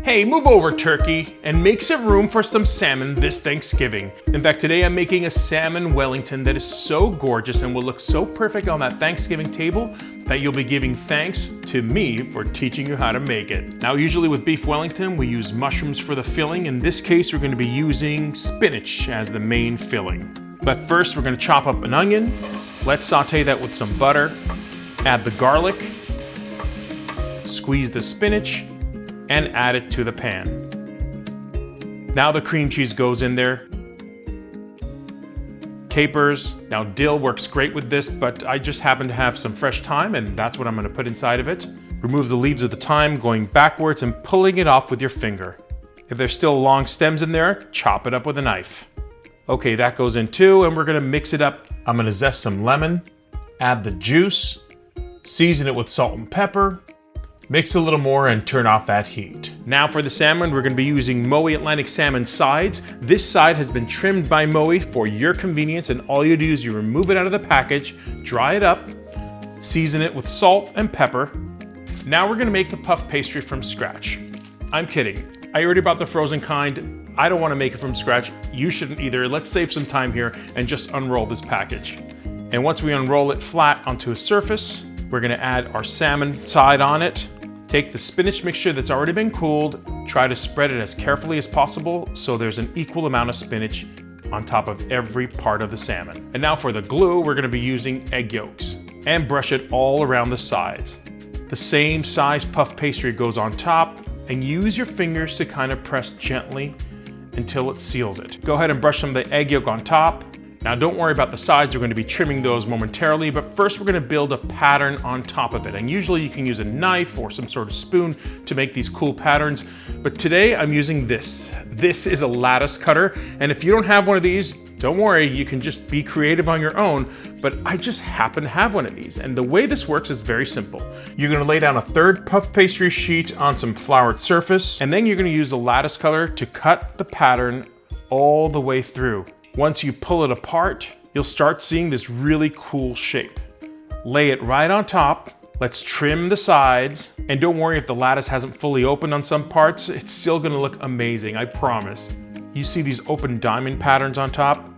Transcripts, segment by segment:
Hey, move over, turkey, and make some room for some salmon this Thanksgiving. In fact, today I'm making a Salmon Wellington that is so gorgeous and will look so perfect on that Thanksgiving table that you'll be giving thanks to me for teaching you how to make it. Now, usually with beef Wellington, we use mushrooms for the filling. In this case, we're going to be using spinach as the main filling. But first, we're going to chop up an onion. Let's saute that with some butter. Add the garlic. Squeeze the spinach and add it to the pan. Now the cream cheese goes in there. Capers. Now dill works great with this, but I just happen to have some fresh thyme and that's what I'm gonna put inside of it. Remove the leaves of the thyme, going backwards and pulling it off with your finger. If there's still long stems in there, chop it up with a knife. Okay, that goes in too, and we're gonna mix it up. I'm gonna zest some lemon, add the juice, season it with salt and pepper, mix a little more and turn off that heat. Now for the salmon, we're gonna be using MOWI Atlantic salmon sides. This side has been trimmed by MOWI for your convenience, and all you do is you remove it out of the package, dry it up, season it with salt and pepper. Now we're gonna make the puff pastry from scratch. I'm kidding. I already bought the frozen kind. I don't wanna make it from scratch. You shouldn't either. Let's save some time here and just unroll this package. And once we unroll it flat onto a surface, we're gonna add our salmon side on it. Take the spinach mixture that's already been cooled, try to spread it as carefully as possible so there's an equal amount of spinach on top of every part of the salmon. And now for the glue, we're gonna be using egg yolks and brush it all around the sides. The same size puff pastry goes on top, and use your fingers to kind of press gently until it seals it. Go ahead and brush some of the egg yolk on top. Now don't worry about the sides, we're going to be trimming those momentarily, but first we're going to build a pattern on top of it. And usually you can use a knife or some sort of spoon to make these cool patterns, but today I'm using this. This is a lattice cutter, and if you don't have one of these, don't worry, you can just be creative on your own, but I just happen to have one of these. And the way this works is very simple. You're going to lay down a third puff pastry sheet on some floured surface, and then you're going to use the lattice cutter to cut the pattern all the way through. Once you pull it apart, you'll start seeing this really cool shape. Lay it right on top. Let's trim the sides. And don't worry if the lattice hasn't fully opened on some parts, it's still gonna look amazing, I promise. You see these open diamond patterns on top?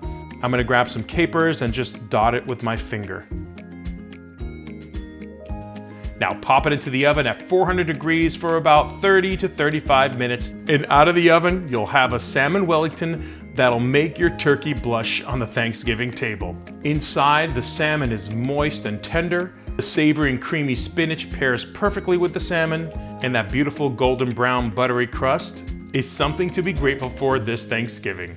I'm gonna grab some capers and just dot it with my finger. Now pop it into the oven at 400 degrees for about 30 to 35 minutes. And out of the oven, you'll have a Salmon Wellington that'll make your turkey blush on the Thanksgiving table. Inside, the salmon is moist and tender. The savory and creamy spinach pairs perfectly with the salmon, and that beautiful golden brown buttery crust is something to be grateful for this Thanksgiving.